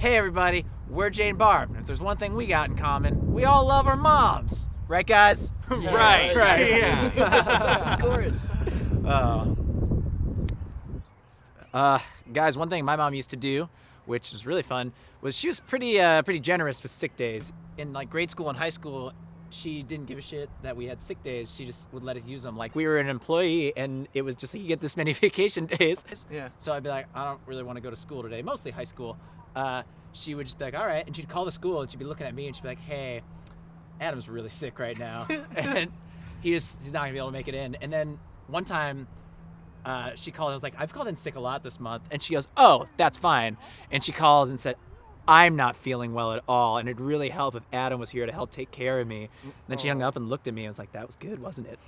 Hey everybody, we're Jane Barbe, and if there's one thing we got in common, we all love our moms. Right, guys? Yeah. Right. Yeah. Of course. Guys, one thing my mom used to do, which was really fun, was she was pretty generous with sick days. In like grade school and high school, she didn't give a shit that we had sick days. She just would let us use them. Like we were an employee, and it was just like you get this many vacation days. Yeah. So I'd be like, I don't really want to go to school today. Mostly high school. She would just be like, all right, and she'd call the school, and she'd be looking at me, and she'd be like, hey, Adam's really sick right now, and he's not gonna be able to make it in. And then one time, she called. I was like, I've called in sick a lot this month, and she goes, oh, that's fine. And she calls and said, I'm not feeling well at all, and it'd really help if Adam was here to help take care of me. And then she hung up and looked at me and was like, that was good, wasn't it?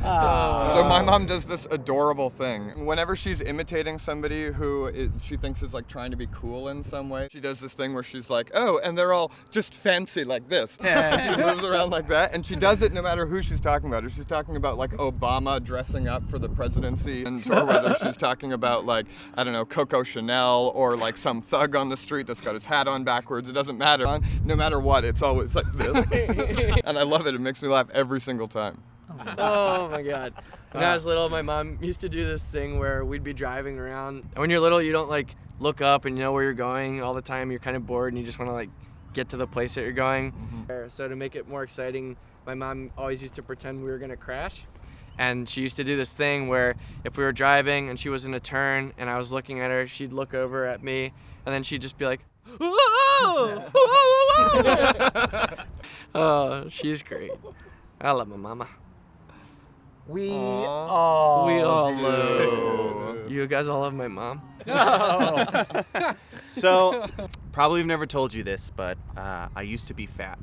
So my mom does this adorable thing. Whenever she's imitating somebody she thinks is like trying to be cool in some way, she does this thing where she's like, oh, and they're all just fancy like this. And she moves around like that, and she does it no matter who she's talking about. If she's talking about like Obama dressing up for the presidency, or whether she's talking about like, I don't know, Coco Chanel or like some thug on the street that's got his hat on backwards. It doesn't matter. No matter what, it's always like this. And I love it. It makes me laugh every single time. Oh my God. When I was little, my mom used to do this thing where we'd be driving around. When you're little, you don't like look up and you know where you're going all the time. You're kind of bored and you just want to like get to the place that you're going. Mm-hmm. So to make it more exciting, my mom always used to pretend we were gonna crash. And she used to do this thing where if we were driving and she was in a turn and I was looking at her, she'd look over at me and then she'd just be like, oh, oh, she's great. I love my mama. We all love. You guys all love my mom? So, probably have never told you this, but I used to be fat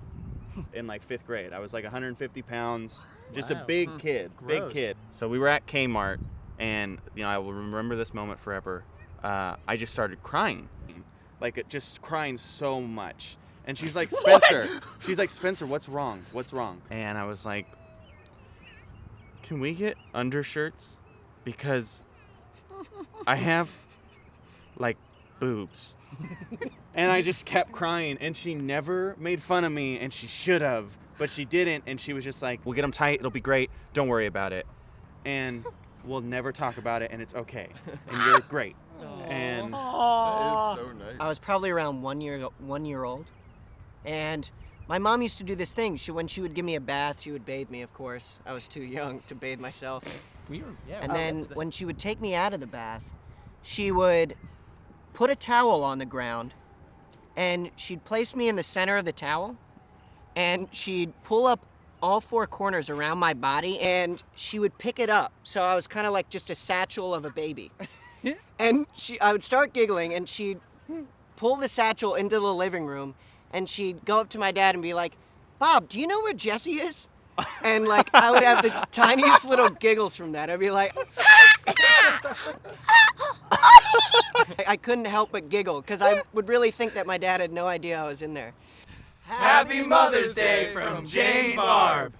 in like 5th grade. I was like 150 pounds, just a big kid, big kid. So we were at Kmart, and I will remember this moment forever. I just started crying, like just crying so much. And she's like, Spencer, Spencer, what's wrong? What's wrong? And I was like, can we get undershirts? Because I have like boobs. And I just kept crying, and she never made fun of me, and she should have, but she didn't. And she was just like, we'll get them tight, it'll be great, don't worry about it, and we'll never talk about it, and it's okay, and you're great. And that is so nice. I was probably around 1 year old, and my mom used to do this thing. When she would give me a bath, she would bathe me, of course. I was too young to bathe myself. And then when she would take me out of the bath, she would put a towel on the ground, and she'd place me in the center of the towel, and she'd pull up all 4 corners around my body, and she would pick it up. So I was kind of like just a satchel of a baby. And I would start giggling, and she'd pull the satchel into the living room, and she'd go up to my dad and be like, Bob, do you know where Jesse is? And like, I would have the tiniest little giggles from that. I'd be like, I couldn't help but giggle, because I would really think that my dad had no idea I was in there. Happy Mother's Day from Jane Barbe.